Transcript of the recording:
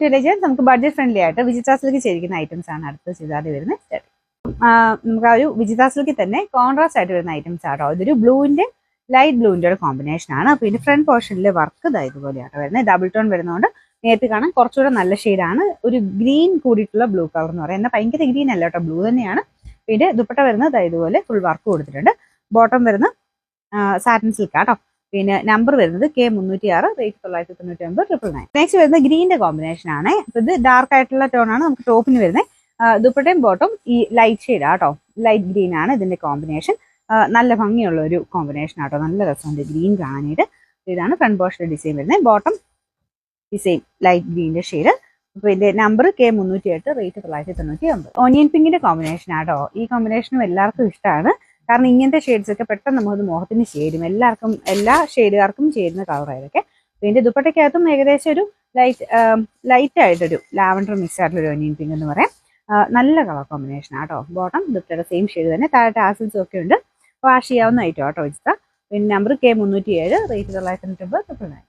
To village നമുക്ക് budget friendly ആയിട്ട് Vichitra silk ചെയ്തിരിക്കുന്ന ഐറ്റംസ് ആണ് അടുത്ത് ചെയ്താൽ വരുന്നത്. നമുക്ക് ആ ഒരു വിജിത്ര സിൽക്കിൽ തന്നെ കോൺട്രാസ്റ്റ് ആയിട്ട് വരുന്ന ഐറ്റംസ് ആട്ടോ. ഇതൊരു ബ്ലൂവിന്റെ ലൈറ്റ് ബ്ലൂവിന്റെ ഒരു കോമ്പിനേഷൻ ആണ്. പിന്നെ ഫ്രണ്ട് പോർഷനിൽ വർക്ക് ഇതുപോലെയാണ് വരുന്നത്. ഡബിൾ ടോൺ വരുന്നതുകൊണ്ട് നേരത്തെ കാണാൻ കുറച്ചുകൂടെ നല്ല ഷെയ്ഡാണ്. ഒരു ഗ്രീൻ കൂടിയിട്ടുള്ള ബ്ലൂ കളർ എന്ന് പറയുന്നത്. എന്നാൽ ഭയങ്കര ഗ്രീൻ അല്ല കേട്ടോ, ബ്ലൂ തന്നെയാണ്. പിന്നെ ദുപ്പട്ട വരുന്നത് ഇതുപോലെ ഫുൾ വർക്ക് കൊടുത്തിട്ടുണ്ട്. ബോട്ടം വരുന്ന സാറ്റിൻ സിൽക്ക് ആട്ടോ. പിന്നെ നമ്പർ വരുന്നത് K306, റേറ്റ് 999. നെക്സ്റ്റ് വരുന്നത് ഗ്രീനിന്റെ കോമ്പിനേഷൻ ആണ്. ഇത് ഡാർക്ക് ആയിട്ടുള്ള ടോൺ ആണ് നമുക്ക് ടോപ്പിന് വരുന്നത്. ദുപ്പട്ടയും ബോട്ടം ഈ ലൈറ്റ് ഷെയ്ഡ് ആട്ടോ, ലൈറ്റ് ഗ്രീൻ ആണ് ഇതിന്റെ കോമ്പിനേഷൻ. നല്ല ഭംഗിയുള്ള ഒരു കോമ്പിനേഷൻ ആട്ടോ, നല്ല രസമുണ്ട് ഗ്രീൻ കാണാനായിട്ട്. ഇതാണ് ഫ്രണ്ട് പോർഷന്റെ ഡിസൈൻ വരുന്നത്. ബോട്ടം ഡിസൈൻ ലൈറ്റ് ഗ്രീനിന്റെ ഷെയ്ഡ്. അപ്പോൾ ഇതിന്റെ നമ്പർ K308, റേറ്റ് 999. ഓനിയൻ പിങ്കിന്റെ കോമ്പിനേഷൻ ആട്ടോ. ഈ കോമ്പിനേഷനും എല്ലാവർക്കും ഇഷ്ടമാണ്. കാരണം ഇങ്ങനത്തെ ഷെയ്ഡ്സ് ഒക്കെ പെട്ടെന്ന് നമുക്ക് മുഖത്തിന് ചേരും. എല്ലാവർക്കും എല്ലാ ഷെയ്ഡുകാർക്കും ചേരുന്ന കളർ ആയതൊക്കെ. ഇതിന്റെ ദുപ്പട്ടയ്ക്കകത്തും ഏകദേശം ഒരു ലൈറ്റ് ആയിട്ടൊരു ലാവൻഡർ മിക്സ് ആയിട്ടുള്ള ഒരു ഓനിയൻ പിങ്ക് എന്ന് പറയാം. നല്ല കളർ കോമ്പിനേഷൻ ആട്ടോ. ബോട്ടം ദുപ്പട്ടയുടെ സെയിം ഷെയ്ഡ് തന്നെ. താഴെ ടാസിൽസും ഒക്കെ ഉണ്ട്. വാഷ് ചെയ്യാവുന്ന ഐറ്റം ആട്ടോ. പിന്നെ നമ്പർ K307, റേറ്റ് 999.